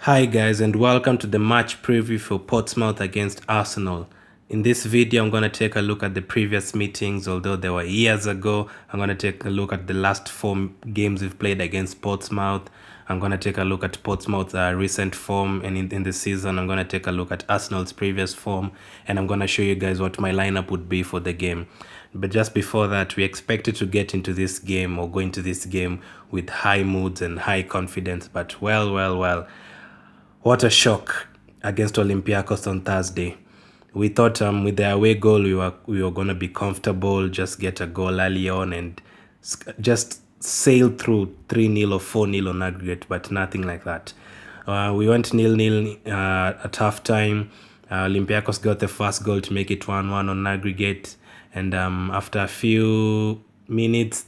Hi guys, and welcome to the match preview for Portsmouth against Arsenal. In this video I'm going to take a look at the previous meetings, although they were years ago. I'm going to take a look at the last 4 games we've played against Portsmouth. I'm going to take a look at Portsmouth's recent form, and in the season I'm going to take a look at Arsenal's previous form, and I'm going to show you guys what my lineup would be for the game. But just before that, we expected to get into this game or go into this game with high moods and high confidence, but well, what a shock against Olympiacos on Thursday. We thought with the away goal we were going to be comfortable, just get a goal early on and just sail through 3-0 or 4-0 on aggregate, but nothing like that. We went 0-0 at half time. Olympiacos got the first goal to make it 1-1 on aggregate, and after a few minutes,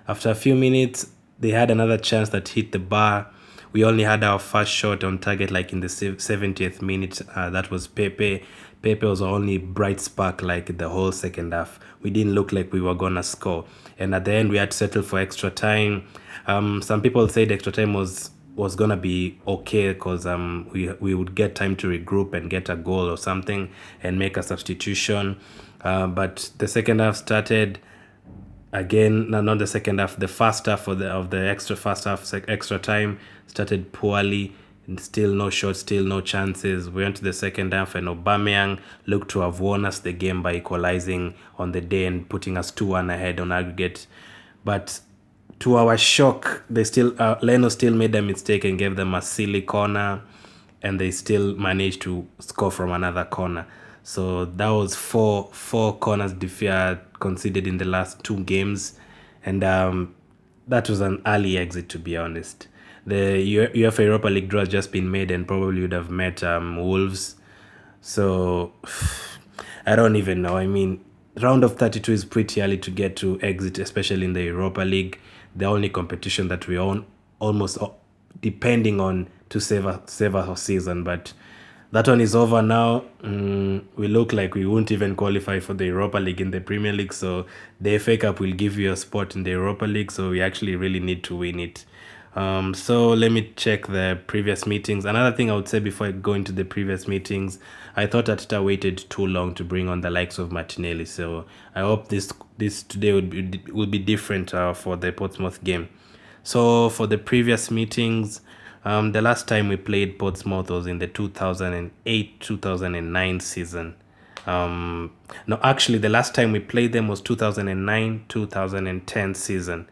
they had another chance that hit the bar. We only had our first shot on target like in the 70th minute. That was Pepe. Pepe was our only bright spark like the whole second half. We didn't look like we were going to score. And at the end, we had to settle for extra time. Some people said extra time was going to be okay because we would get time to regroup and get a goal or something and make a substitution. But the second half started. Again, not the second half, the first half of the extra time started poorly, and still no shots, still no chances. We went to the second half and Aubameyang looked to have won us the game by equalizing on the day and putting us 2-1 ahead on aggregate. But to our shock, Leno still made a mistake and gave them a silly corner, and they still managed to score from another corner. So that was four corners conceded in the last 2 games, and that was an early exit, to be honest. The UEFA Europa League draw has just been made and probably would have met Wolves. So I don't even know. I mean, round of 32 is pretty early to get to exit, especially in the Europa League, the only competition that we own almost depending on to save our season. But that one is over now. We look like we won't even qualify for the Europa League in the Premier League. So the FA Cup will give you a spot in the Europa League. So we actually really need to win it. So let me check the previous meetings. Another thing I would say before I go into the previous meetings, I thought Arteta waited too long to bring on the likes of Martinelli. So I hope this today would be different for the Portsmouth game. So for the previous meetings, the last time we played Portsmouth was in the 2008-2009 season. No, actually, the last time we played them was 2009-2010 season.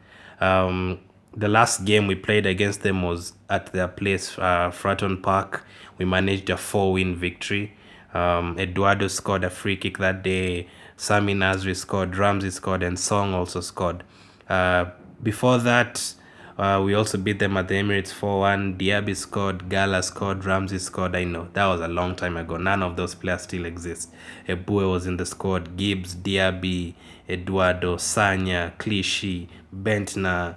The last game we played against them was at their place, Fratton Park. We managed a 4-win victory. Eduardo scored a free kick that day. Sami Nasri scored, Ramsey scored, and Song also scored. Before that, we also beat them at the Emirates 4-1. Diaby scored, Gala scored, Ramsey scored. I know, that was a long time ago. None of those players still exist. Ebue was in the squad. Gibbs, Diaby, Eduardo, Sanya, Clichy, Bentner,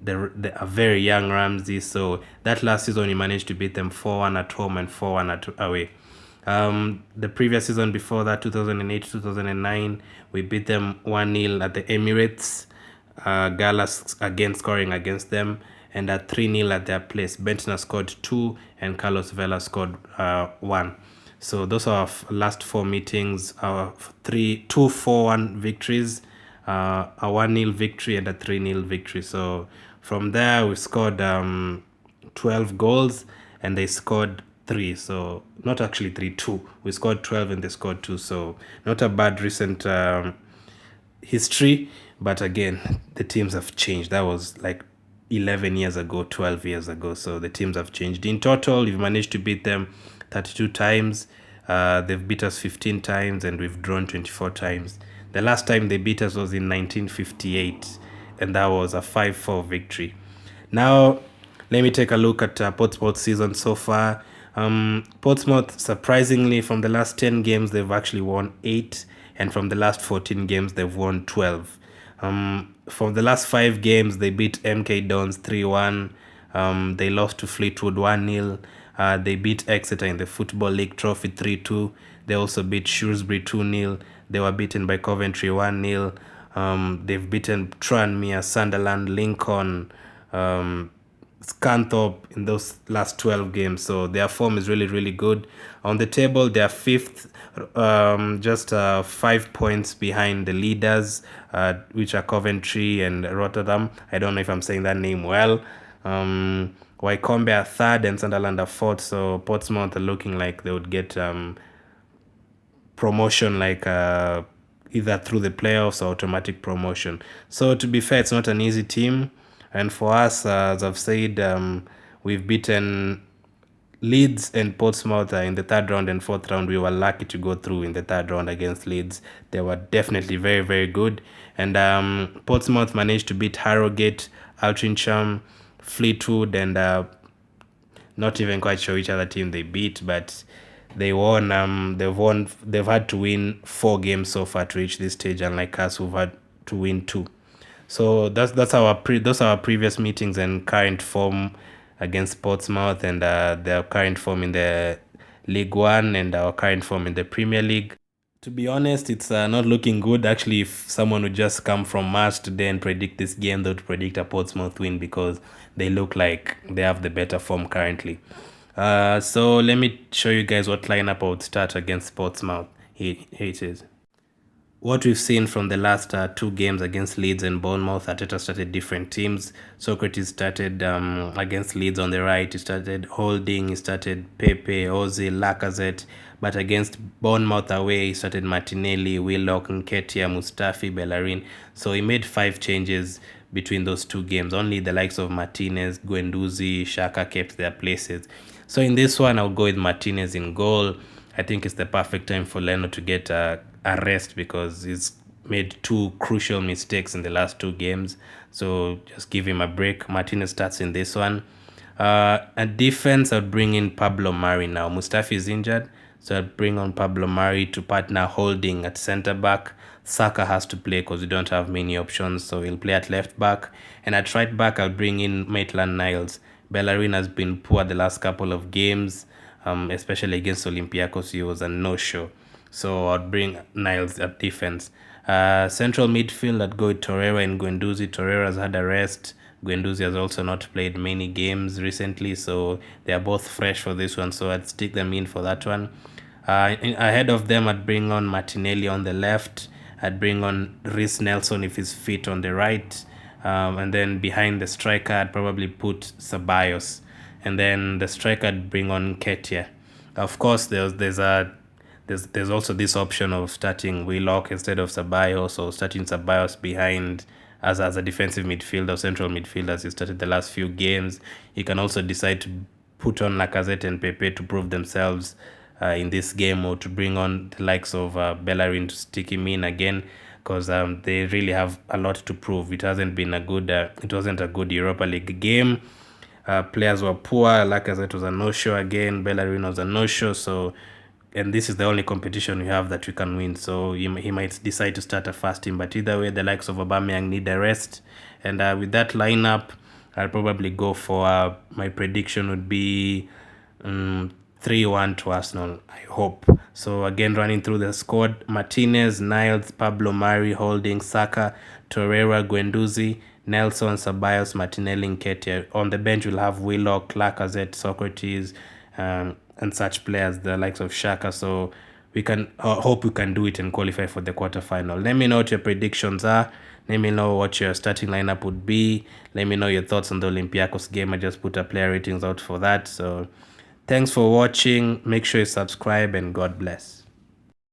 a very young Ramsey. So that last season we managed to beat them 4-1 at home and 4-1 away. The previous season before that, 2008-2009, we beat them 1-0 at the Emirates. Gallas again scoring against them, and at 3-0 at their place. Bentner scored 2 and Carlos Vela scored 1. So those are our last 4 meetings. Our 2-4-1 victories, a 1-0 victory and a 3-0 victory. So from there we scored 12 goals and they scored 3. So not actually 3-2. We scored 12 and they scored 2. So not a bad recent history. But again, the teams have changed. That was like 11 years ago, 12 years ago. So the teams have changed. In total, we've managed to beat them 32 times. They've beat us 15 times and we've drawn 24 times. The last time they beat us was in 1958, and that was a 5-4 victory. Now, let me take a look at Portsmouth's season so far. Portsmouth, surprisingly, from the last 10 games, they've actually won 8. And from the last 14 games, they've won 12. From the last 5 games, they beat MK Dons 3-1. They lost to Fleetwood 1-0. They beat Exeter in the Football League Trophy 3-2. They also beat Shrewsbury 2-0. They were beaten by Coventry 1-0. They've beaten Tranmere, Sunderland, Lincoln, Scunthorpe in those last 12 games. So their form is really, really good. On the table, they're fifth, just 5 points behind the leaders, which are Coventry and Rotterdam. I don't know if I'm saying that name well. Wycombe are third and Sunderland are fourth. So Portsmouth are looking like they would get promotion, like either through the playoffs or automatic promotion. So to be fair, it's not an easy team. And for us, as I've said, we've beaten Leeds and Portsmouth in the third round and fourth round. We were lucky to go through in the third round against Leeds. They were definitely very, very good. And Portsmouth managed to beat Harrogate, Altrincham, Fleetwood, and not even quite sure which other team they beat, but they won. They've had to win 4 games so far to reach this stage, unlike us who've had to win 2. So those are our previous meetings and current form against Portsmouth, and their current form in the League One and our current form in the Premier League. To be honest, it's not looking good. Actually, if someone would just come from Mars today and predict this game, they would predict a Portsmouth win because they look like they have the better form currently. So let me show you guys what lineup I would start against Portsmouth. Here it is. What we've seen from the last 2 games against Leeds and Bournemouth, Arteta started different teams. Socrates started against Leeds on the right. He started Holding. He started Pepe, Ozil, Lacazette. But against Bournemouth away, he started Martinelli, Willock, Nketiah, Mustafi, Bellerin. So he made 5 changes between those 2 games. Only the likes of Martinez, Guendouzi, Xhaka kept their places. So in this one, I'll go with Martinez in goal. I think it's the perfect time for Leno to get a rest because he's made 2 crucial mistakes in the last 2 games. So just give him a break. Martinez starts in this one. At defense, I'd bring in Pablo Mari now. Mustafi is injured, so I'd bring on Pablo Mari to partner Holding at centre back. Saka has to play because we don't have many options, so he'll play at left back. And at right back, I'll bring in Maitland-Niles. Bellerin has been poor the last couple of games, especially against Olympiacos. He was a no-show. So I'd bring Niles at defense. Central midfield, I'd go with Torreira and Guendouzi. Torreira has had a rest. Guendouzi has also not played many games recently, so they are both fresh for this one. So I'd stick them in for that one. Ahead of them, I'd bring on Martinelli on the left. I'd bring on Reece Nelson if he's fit on the right. And then behind the striker, I'd probably put Ceballos. And then the striker, I'd bring on Nketiah. Of course, there's also this option of starting Willock instead of Ceballos, or starting Ceballos behind as a defensive midfielder, central midfielder, as he started the last few games. You can also decide to put on Lacazette and Pepe to prove themselves in this game, or to bring on the likes of Bellerin to stick him in again, because they really have a lot to prove. It hasn't been it wasn't a good Europa League game. Players were poor. Lacazette was a no-show again. Bellerin was a no-show. So, and this is the only competition we have that we can win. So he might decide to start a fast team. But either way, the likes of Aubameyang need a rest. And with that lineup, I'll probably go for my prediction would be 3-1 to Arsenal, I hope. So again, running through the squad: Martinez, Niles, Pablo Mari, Holding, Saka, Torreira, Guendouzi, Nelson, Ceballos, Martinelli, Nketiah. On the bench, we'll have Willock, Lacazette, Socrates, and such players, the likes of Xhaka. So we can hope we can do it and qualify for the quarterfinal. Let me know what your predictions are. Let me know what your starting lineup would be. Let me know your thoughts on the Olympiacos game. I just put a player ratings out for that. So thanks for watching. Make sure you subscribe, and God bless.